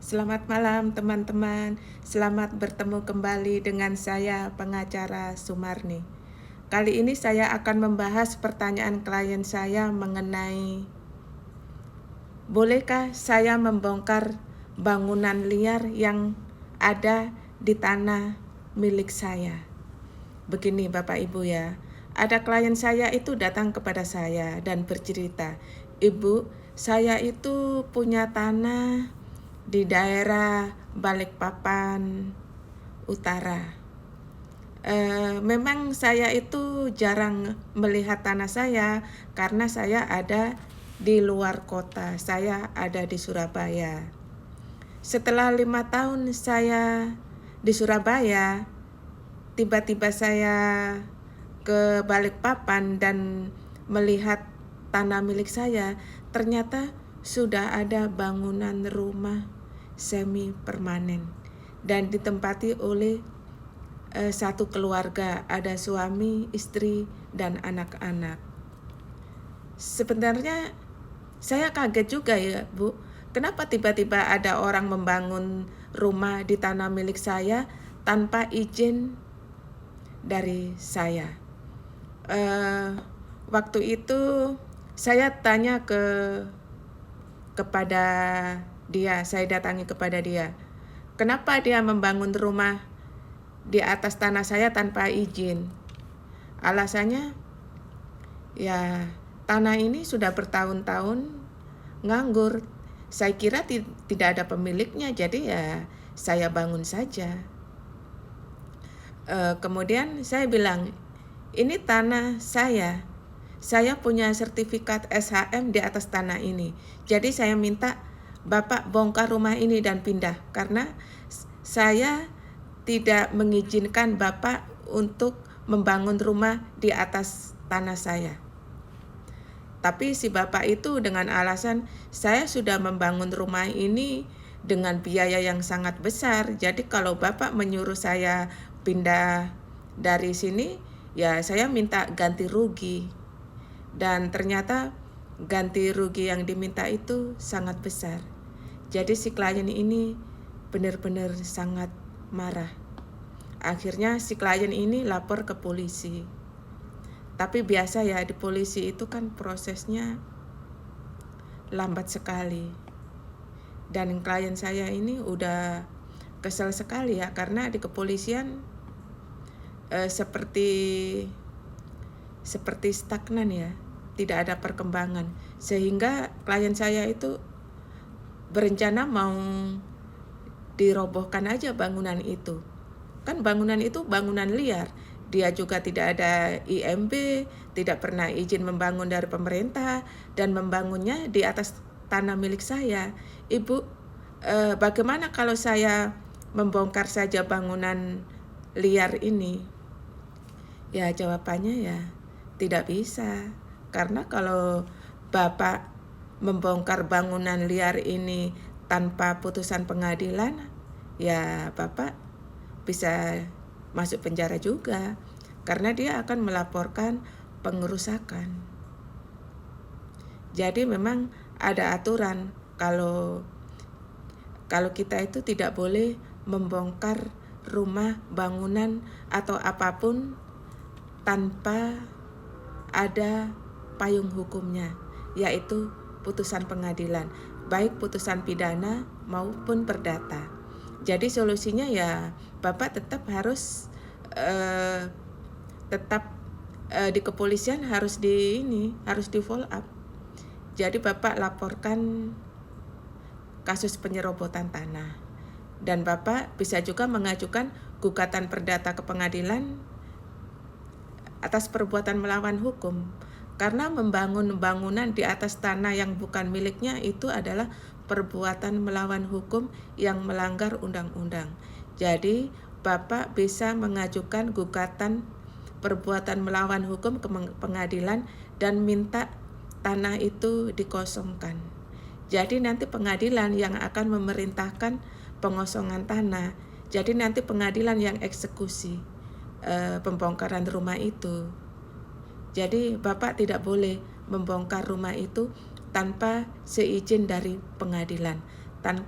Selamat malam teman-teman. Selamat bertemu kembali dengan saya pengacara Sumarni. Kali ini saya akan membahas pertanyaan klien saya mengenai bolehkah saya membongkar bangunan liar yang ada di tanah milik saya. Begini Bapak Ibu ya, ada klien saya itu datang kepada saya dan bercerita, "Ibu, saya itu punya tanah di daerah Balikpapan Utara. Memang saya itu jarang melihat tanah saya karena saya ada di luar kota, saya ada di Surabaya. Setelah 5 tahun saya di Surabaya, tiba-tiba saya ke Balikpapan dan melihat tanah milik saya, ternyata sudah ada bangunan rumah semi permanen dan ditempati oleh satu keluarga, ada suami, istri, dan anak-anak. Sebenarnya saya kaget juga ya Bu, kenapa tiba-tiba ada orang membangun rumah di tanah milik saya tanpa izin dari saya. Waktu itu saya tanya kepada dia, saya datangi kepada dia, kenapa dia membangun rumah di atas tanah saya tanpa izin. Alasannya, ya tanah ini sudah bertahun-tahun nganggur. Saya kira tidak ada pemiliknya, jadi ya saya bangun saja. Kemudian saya bilang, ini tanah saya punya sertifikat SHM di atas tanah ini. Jadi saya minta Bapak bongkar rumah ini dan pindah, karena saya tidak mengizinkan Bapak untuk membangun rumah di atas tanah saya. Tapi si Bapak itu dengan alasan, saya sudah membangun rumah ini dengan biaya yang sangat besar. Jadi kalau Bapak menyuruh saya pindah dari sini, ya saya minta ganti rugi. Dan ternyata ganti rugi yang diminta itu sangat besar. Jadi si klien ini benar-benar sangat marah. Akhirnya si klien ini lapor ke polisi. Tapi biasa ya di polisi itu kan prosesnya lambat sekali. Dan klien saya ini udah kesel sekali ya, karena di kepolisian seperti stagnan ya, tidak ada perkembangan. Sehingga klien saya itu berencana mau dirobohkan aja bangunan itu. Kan bangunan itu bangunan liar. Dia juga tidak ada IMB, tidak pernah izin membangun dari pemerintah, dan membangunnya di atas tanah milik saya. Ibu, bagaimana kalau saya membongkar saja bangunan liar ini? Ya jawabannya ya tidak bisa. Karena kalau Bapak membongkar bangunan liar ini tanpa putusan pengadilan, ya Bapak bisa masuk penjara juga, karena dia akan melaporkan pengerusakan. Jadi memang ada aturan kalau kita itu tidak boleh membongkar rumah, bangunan, atau apapun tanpa ada payung hukumnya, yaitu putusan pengadilan, baik putusan pidana maupun perdata. Jadi solusinya ya Bapak tetap harus di kepolisian harus di follow up. Jadi Bapak laporkan kasus penyerobotan tanah, dan Bapak bisa juga mengajukan gugatan perdata ke pengadilan atas perbuatan melawan hukum. Karena membangun bangunan di atas tanah yang bukan miliknya itu adalah perbuatan melawan hukum yang melanggar undang-undang. Jadi Bapak bisa mengajukan gugatan perbuatan melawan hukum ke pengadilan dan minta tanah itu dikosongkan. Jadi nanti pengadilan yang akan memerintahkan pengosongan tanah. Jadi nanti pengadilan yang eksekusi pembongkaran rumah itu. Jadi Bapak tidak boleh membongkar rumah itu tanpa seizin dari pengadilan, tanpa